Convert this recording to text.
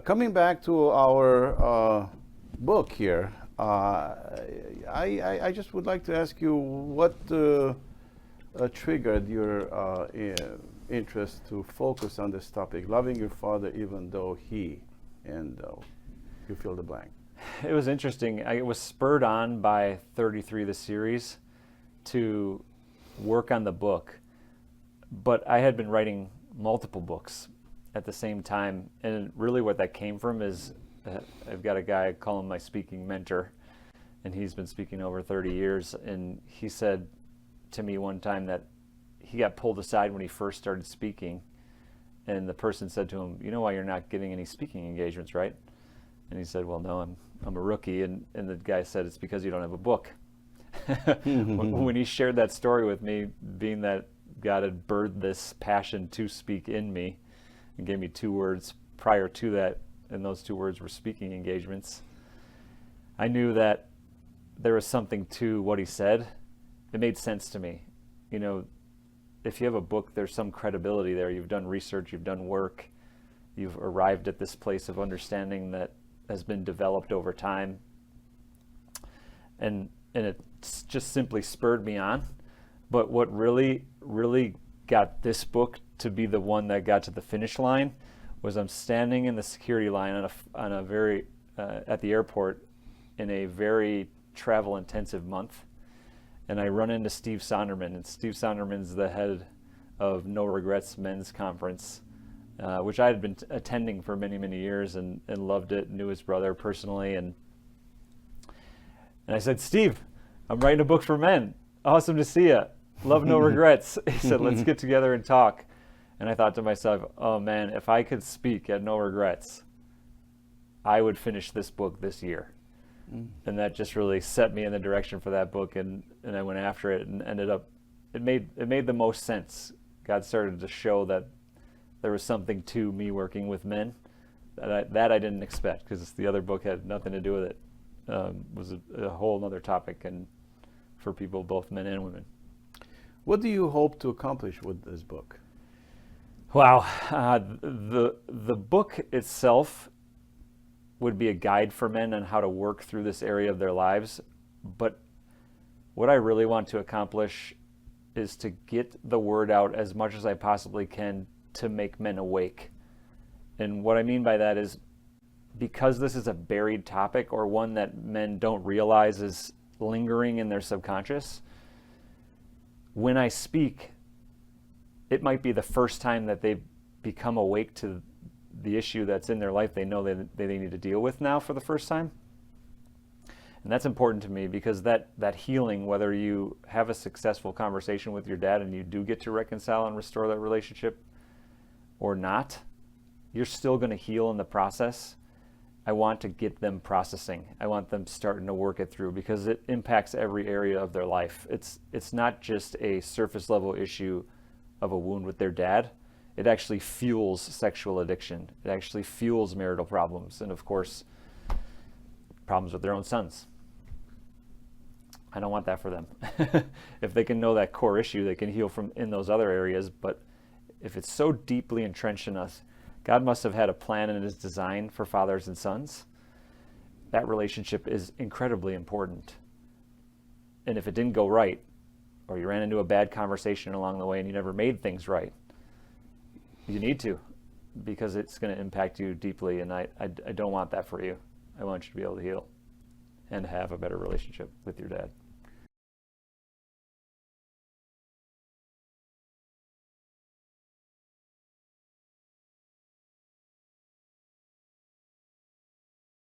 Coming back to our book here, I just would like to ask you what triggered your interest to focus on this topic, loving your father even though he, and you fill the blank. It was interesting. I was spurred on by 33, the series, to work on the book. But I had been writing multiple books at the same time. And really what that came from is I've got a guy, I call him my speaking mentor. And he's been speaking over 30 years. And he said to me one time that he got pulled aside when he first started speaking. And the person said to him, "You know why you're not getting any speaking engagements, right?" And he said, "Well, no, I'm a rookie." And the guy said, "It's because you don't have a book." When he shared that story with me, being that God had birthed this passion to speak in me and gave me 2 words prior to that, and those 2 words were speaking engagements, I knew that there was something to what he said. It made sense to me. You know, if you have a book, there's some credibility there. You've done research, you've done work, you've arrived at this place of understanding that has been developed over time. And it just simply spurred me on. But what really got this book to be the one that got to the finish line was I'm standing in the security line on a very at the airport in a very travel intensive month, and I run into Steve Sonderman, and Steve Sonderman's the head of No Regrets Men's Conference, which I had been attending for many years and loved it, knew his brother personally, and I said, "Steve, I'm writing a book for men. Awesome to see you. Love No Regrets." He said, "Let's get together and talk." And I thought to myself, oh man, if I could speak at No Regrets, I would finish this book this year. And that just really set me in the direction for that book, and I went after it and ended up, it made the most sense. God started to show that there was something to me working with men that I didn't expect, because the other book had nothing to do with it. Was a whole other topic, and for people, both men and women. What do you hope to accomplish with this book? Wow, the book itself would be a guide for men on how to work through this area of their lives. But what I really want to accomplish is to get the word out as much as I possibly can to make men awake. And what I mean by that is, because this is a buried topic, or one that men don't realize is lingering in their subconscious, when I speak, it might be the first time that they become awake to the issue that's in their life they know they need to deal with now for the first time. And that's important to me, because that healing, whether you have a successful conversation with your dad and you do get to reconcile and restore that relationship or not, you're still going to heal in the process. I want to get them processing. I want them starting to work it through, because it impacts every area of their life. It's not just a surface level issue of a wound with their dad. It actually fuels sexual addiction. It actually fuels marital problems, and of course, problems with their own sons. I don't want that for them. If they can know that core issue, they can heal from in those other areas. But if it's so deeply entrenched in us, God must have had a plan in his design for fathers and sons. That relationship is incredibly important. And if it didn't go right, or you ran into a bad conversation along the way and you never made things right, you need to, because it's going to impact you deeply, and I don't want that for you. I want you to be able to heal and have a better relationship with your dad.